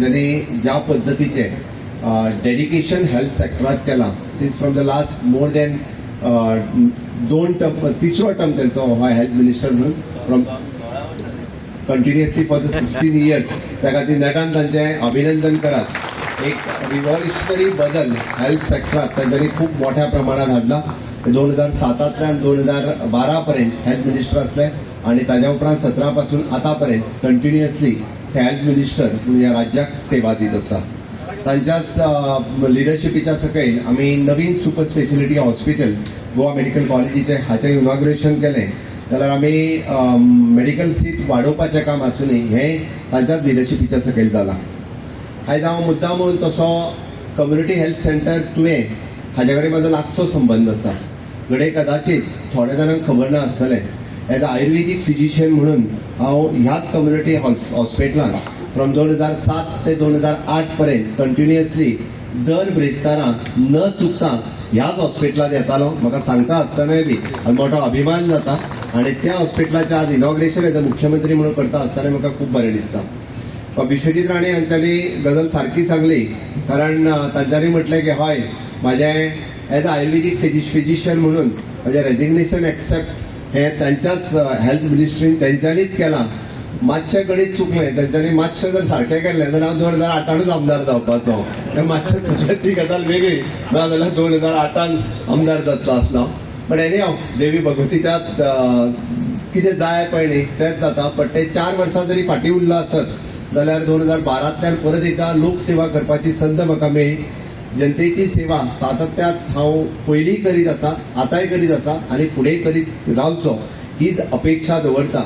ज्यांनी ज्या पद्धतीचे डेडिकेशन हेल्थ सेक्टरात केला since from the last more than 2 term तिसरो टर्म त्यांचा हो हेल्थ मिनिस्टर म्हणून from continuously for the 16 years त्या खातीर नेटान तांचे अभिनंदन करात. एक रिव्हॉल्युशनरी बदल हेल्थ सेक्टरात तांच्यांनी खूप मोठ्या प्रमाणात हाडला. 2007तल्यान 2012 पर्यंत हेल्थ मिनिस्टर असले आणि ताज्या उपरांत 17 पासून आतापर्यंत कंटिन्युअसली हेल्थ मिनिस्टर म्हणून या राज्याक सेवा दीत आसा. तांच्याच लिडरशिपीच्या सकयल आमी नवीन super speciality hospital Goa medical कॉलेजीचे हाचें इनॉग्रेशन केलें. जाल्यार आमी मेडिकल सीट वाडोवपाचें काम आसूनी हें तांच्याच लिडरशिपीच्या सकयल जालां. आयज हांव मुद्दामून तसो कम्युनिटी हेल्थ सेंटर तुवें हाचे कडेन म्हाजो लागचो संबंध आसा. घडये कदाचित थोड्या जाणांक खबर ना आसतलें एज अ आयुर्वेदीक फिजिशियन म्हणून हांव ह्याच कम्युनिटी हॉस्पिटलांत फ्रॉम 2007 ते 2008 पर्यंत कंटिन्युअसली दर ब्रेस्ताराक न चुकता ह्याच हॉस्पिटलांत येतालो. म्हाका सांगता आसतनाय बी मोठो अभिमान जाता आनी त्या हॉस्पिटलाचें आज इनॉग्रेशन एज अ मुख्यमंत्री म्हणून करता आसतना म्हाका खूप बरें दिसता. विश्वजीत राणे हांच्यांनी गजाल सारकी सांगली कारण तांच्यांनी म्हटलें की हय म्हाजें एज अ आयुर्वेदीक फिजिशियन म्हणून म्हजें रेजिग्नेशन एक्सेप्ट हे त्यांच्याच हेल्थ मिनिस्ट्रीन त्यांच्यानीच केला. मातशें गणित चुकलें त्यांच्यानी मातशें जर सारकें केलें जाल्यार हांव 2008 आमदार जावपाचो. मातशें चुकलें ती गजाल वेगळी ना जाल्यार 2008 आमदार जातलो आसलो. बट एनी हांव देवी भगवतीच्यात कितें जाय पळय न्ही तेंच जाता. बट ते 4 वर्सां जरी फाटीं उरला आसत जाल्यार 2012तल्यान परत एकदा लोकसेवा करपाची संद म्हाका मेळ्ळी. जनतेची सेवा सातत्यात हांव पयलीं करीत आसा, आतांय करीत आसा आनी फुडेंय करीत रावचो हीच अपेक्षा दवरता.